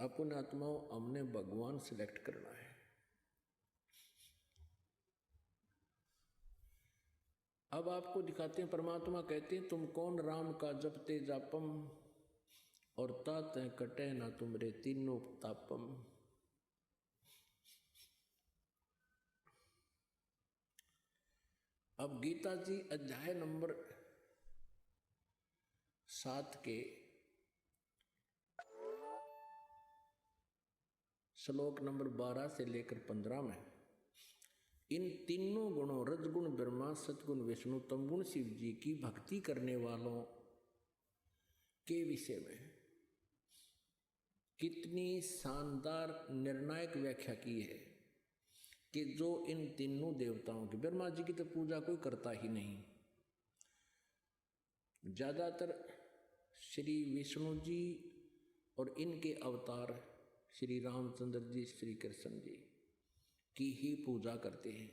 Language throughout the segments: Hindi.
अपन आत्माओं हमने भगवान सिलेक्ट करना है। अब आपको दिखाते हैं, परमात्मा कहते हैं तुम कौन राम का जपते जापम और तात कटे ना तुमरे तीनों तापम। अब गीता जी अध्याय नंबर 7 के श्लोक नंबर 12 से लेकर 15 में इन तीनों गुणों रजगुण ब्रह्मा, सतगुण विष्णु, तमगुण शिव जी की भक्ति करने वालों के विषय में कितनी शानदार निर्णायक व्याख्या की है कि जो इन तीनों देवताओं की, ब्रह्मा जी की तो पूजा कोई करता ही नहीं, ज़्यादातर श्री विष्णु जी और इनके अवतार श्री रामचंद्र जी, श्री कृष्ण जी की ही पूजा करते हैं,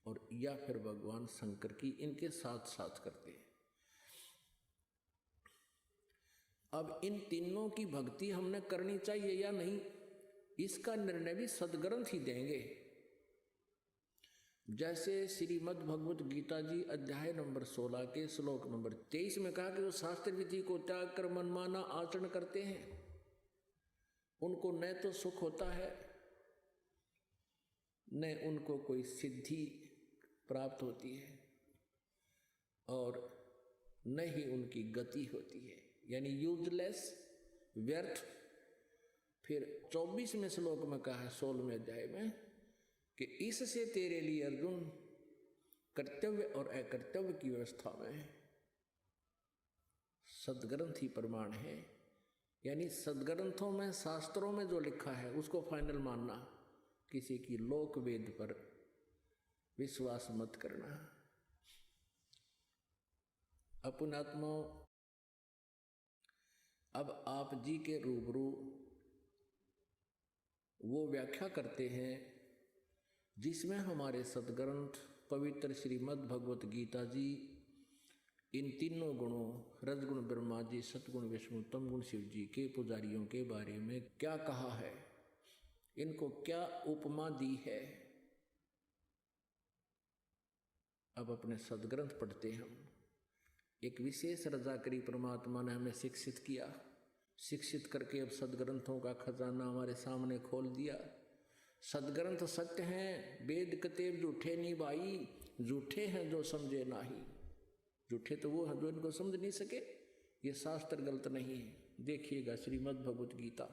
और या फिर भगवान शंकर की इनके साथ साथ करते हैं। अब इन तीनों की भक्ति हमने करनी चाहिए या नहीं, इसका निर्णय भी सद्ग्रंथ ही देंगे। जैसे श्रीमद् भगवत गीता जी अध्याय नंबर 16 के श्लोक नंबर 23 में कहा कि वो शास्त्र विधि को त्याग कर मनमाना आचरण करते हैं, उनको न तो सुख होता है न उनको कोई सिद्धि प्राप्त होती है और न ही उनकी गति होती है, यानी यूजलेस, व्यर्थ। फिर 24वें श्लोक में कहा है 16वें अध्याय में कि इससे तेरे लिए अर्जुन कर्तव्य और अकर्तव्य की व्यवस्था में सद्ग्रंथ ही प्रमाण है, यानी सद्ग्रंथों में, शास्त्रों में जो लिखा है उसको फाइनल मानना, किसी की लोक वेद पर विश्वास मत करना। अपन आत्माओं, अब आप जी के रूबरू वो व्याख्या करते हैं जिसमें हमारे सद्ग्रंथ पवित्र श्रीमद् भगवत गीता जी इन तीनों गुणों रजगुण ब्रह्मा जी, सतगुण विष्णु, तमगुण शिव जी के पुजारियों के बारे में क्या कहा है, इनको क्या उपमा दी है। अब अपने सद्ग्रंथ पढ़ते हैं हम। एक विशेष रजाकरी परमात्मा ने हमें शिक्षित किया, शिक्षित करके अब सद्ग्रंथों का खजाना हमारे सामने खोल दिया। सद्ग्रंथ सत्य हैं, वेद कतेब झूठे नहीं भाई, झूठे हैं जो समझे नाही। झूठे तो वो हैं जो इनको समझ नहीं सके, ये शास्त्र गलत नहीं है। देखिएगा श्रीमद् भगवत गीता,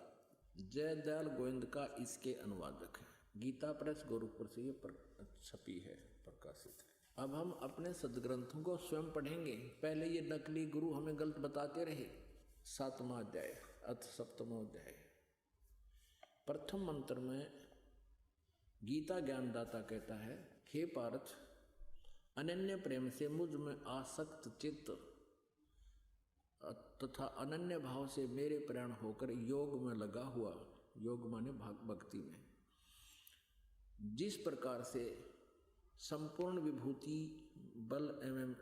जय दयाल गोविंद का इसके अनुवादक है, गीता प्रेस गोरखपुर से ये छपी है, प्रकाशित है। अब हम अपने सद्ग्रंथों को स्वयं पढ़ेंगे। पहले ये नकली गुरु हमें गलत बताते रहे। 7वां अध्याय अथ 7वां अध्याय प्रथम मंत्र में गीता ज्ञानदाता कहता है, हे पार्थ, अनन्य प्रेम से मुझ में आसक्त चित्त तथा अनन्य भाव से मेरे प्राण होकर योग में लगा हुआ, योग माने भक्ति में, जिस प्रकार से संपूर्ण विभूति, बल एवं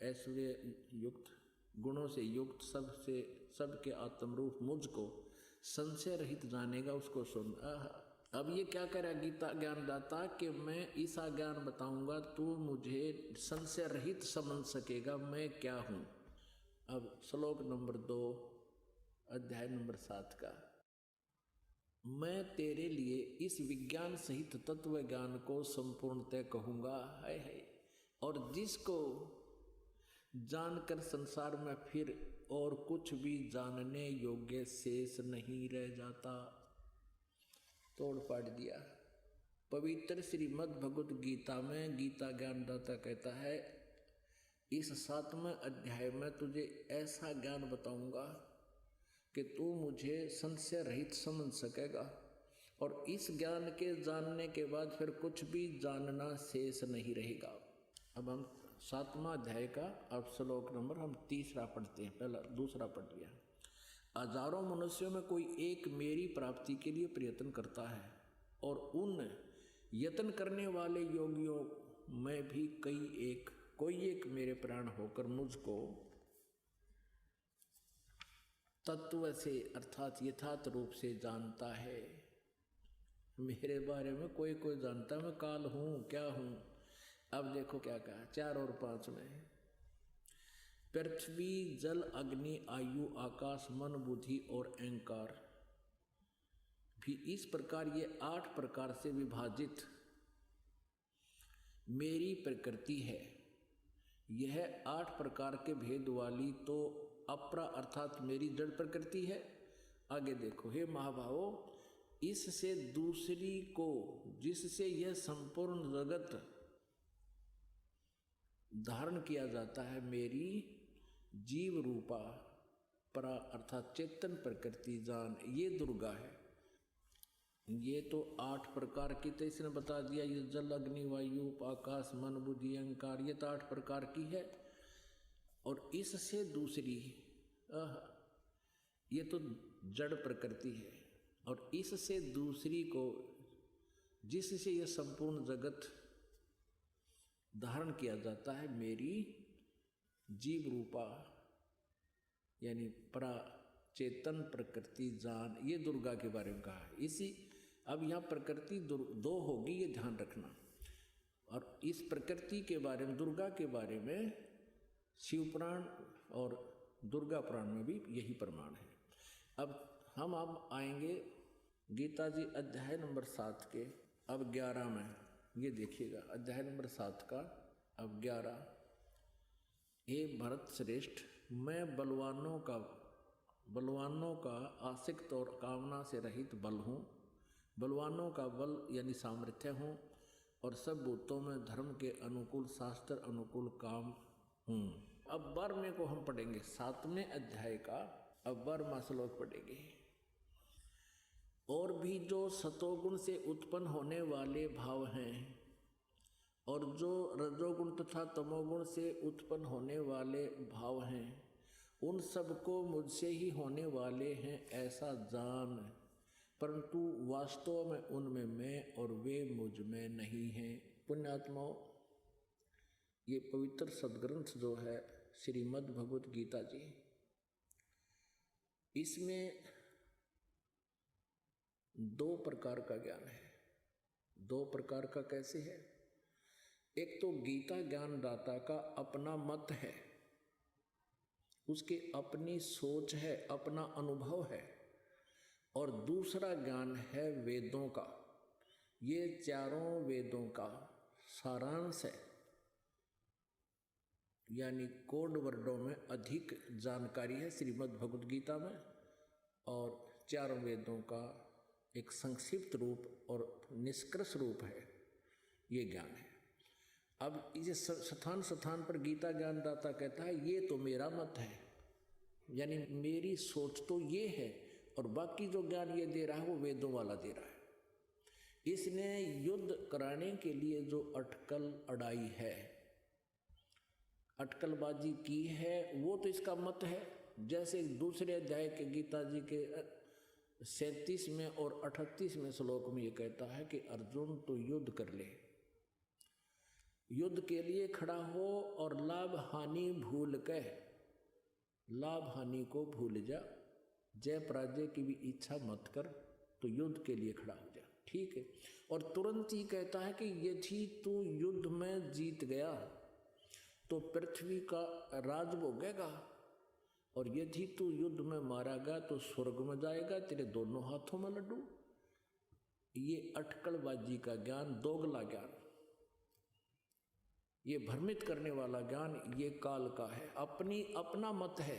ऐश्वर्य युक्त, गुणों से युक्त, सबके आत्मरूप मुझको संशय रहित जानेगा, उसको सुन। अब ये क्या कह रहा है गीता ज्ञानदाता कि मैं ऐसा ज्ञान बताऊंगा तू मुझे संशय रहित समझ सकेगा मैं क्या हूं। अब श्लोक नंबर 2 अध्याय नंबर 7 का, मैं तेरे लिए इस विज्ञान सहित तत्व ज्ञान को संपूर्णतः कहूंगा, है और जिसको जानकर संसार में फिर और कुछ भी जानने योग्य शेष नहीं रह जाता। तोड़ पाड़ दिया। पवित्र श्रीमद् भगवत गीता में गीता ज्ञानदाता कहता है, इस 7वें अध्याय में तुझे ऐसा ज्ञान बताऊंगा कि तू मुझे संशय रहित समझ सकेगा, और इस ज्ञान के जानने के बाद फिर कुछ भी जानना शेष नहीं रहेगा। अब हम 7वां अध्याय का अब श्लोक नंबर हम 3 पढ़ते हैं, पहला 2 पढ़ लिया। हजारों मनुष्यों में कोई एक मेरी प्राप्ति के लिए प्रयत्न करता है, और उन यत्न करने वाले योगियों में भी कोई एक मेरे प्राण होकर मुझको तत्व से अर्थात यथार्थ रूप से जानता है। मेरे बारे में कोई कोई जानता मैं काल हूँ क्या हूँ। अब देखो क्या कहा 4 और 5 में, पृथ्वी जल अग्नि आयु आकाश मन बुद्धि और अहंकार भी इस प्रकार ये 8 प्रकार से विभाजित मेरी प्रकृति है। यह 8 प्रकार के भेद वाली तो अपरा अर्थात मेरी जड़ प्रकृति है। आगे देखो, हे महाभावो, इससे दूसरी को जिससे यह संपूर्ण जगत धारण किया जाता है मेरी जीव रूपा परा अर्थात चेतन प्रकृति जान, ये दुर्गा है। ये तो 8 प्रकार की तो इसने बता दिया, ये जल अग्नि वायु आकाश मन बुद्धि अहंकार, ये तो 8 प्रकार की है। और इससे दूसरी ये तो जड़ प्रकृति है, और इससे दूसरी को जिससे यह संपूर्ण जगत धारण किया जाता है मेरी जीव रूपा यानी परा चेतन प्रकृति जान, ये दुर्गा के बारे में कहा है। इसी अब यहाँ प्रकृति 2 होगी, ये ध्यान रखना। और इस प्रकृति के बारे में दुर्गा के बारे में शिव पुराण और दुर्गा पुराण में भी यही प्रमाण है। अब हम आएंगे गीता जी अध्याय नंबर 7 के अब 11 में। ये देखिएगा अध्याय नंबर 7 का अब 11। हे भरत श्रेष्ठ, मैं बलवानों का आसक्त और कामना से रहित बल हूँ। बलवानों का बल यानी सामर्थ्य हूँ और सब भूतों में धर्म के अनुकूल शास्त्र अनुकूल काम हूँ। अब 12वें को हम पढ़ेंगे 7वें अध्याय का, अब 12वां श्लोक पढ़ेंगे। और भी जो सतोगुण से उत्पन्न होने वाले भाव हैं और जो रजोगुण तथा तमोगुण से उत्पन्न होने वाले भाव हैं, उन सबको मुझसे ही होने वाले हैं ऐसा जान, परंतु वास्तव में उनमें मैं और वे मुझ में नहीं हैं। पुण्यात्माओं, ये पवित्र सदग्रंथ जो है श्रीमद् भगवत गीता जी, इसमें 2 प्रकार का ज्ञान है। 2 प्रकार का कैसे है? एक तो गीता ज्ञान दाता का अपना मत है, उसकी अपनी सोच है, अपना अनुभव है। और दूसरा ज्ञान है वेदों का। ये चारों वेदों का सारांश है, यानी कोड वर्डों में अधिक जानकारी है श्रीमद् भगवद गीता में, और चारों वेदों का एक संक्षिप्त रूप और निष्कर्ष रूप है, ये ज्ञान है। अब इस स्थान स्थान पर गीता ज्ञानदाता कहता है ये तो मेरा मत है, यानी मेरी सोच तो ये है, और बाकी जो ज्ञान ये दे रहा है वो वेदों वाला दे रहा है। इसने युद्ध कराने के लिए जो अटकल अड़ाई है, अटकलबाजी की है, वो तो इसका मत है। जैसे दूसरे अध्याय के गीता जी के 37वें और 38वें श्लोक में ये कहता है कि अर्जुन तो युद्ध कर ले, युद्ध के लिए खड़ा हो और लाभ हानि भूल के, लाभ हानि को भूल जा, जय पराजय की भी इच्छा मत कर, तो युद्ध के लिए खड़ा हो जा। ठीक है। और तुरंत ही कहता है कि यदि तू युद्ध में जीत गया तो पृथ्वी का राज भोगेगा, और यदि तू युद्ध में मारा गया तो स्वर्ग में जाएगा, तेरे दोनों हाथों में लड्डू। ये अटकलबाजी का ज्ञान, दोगला ज्ञान, ये भ्रमित करने वाला ज्ञान, ये काल का है, अपना मत है।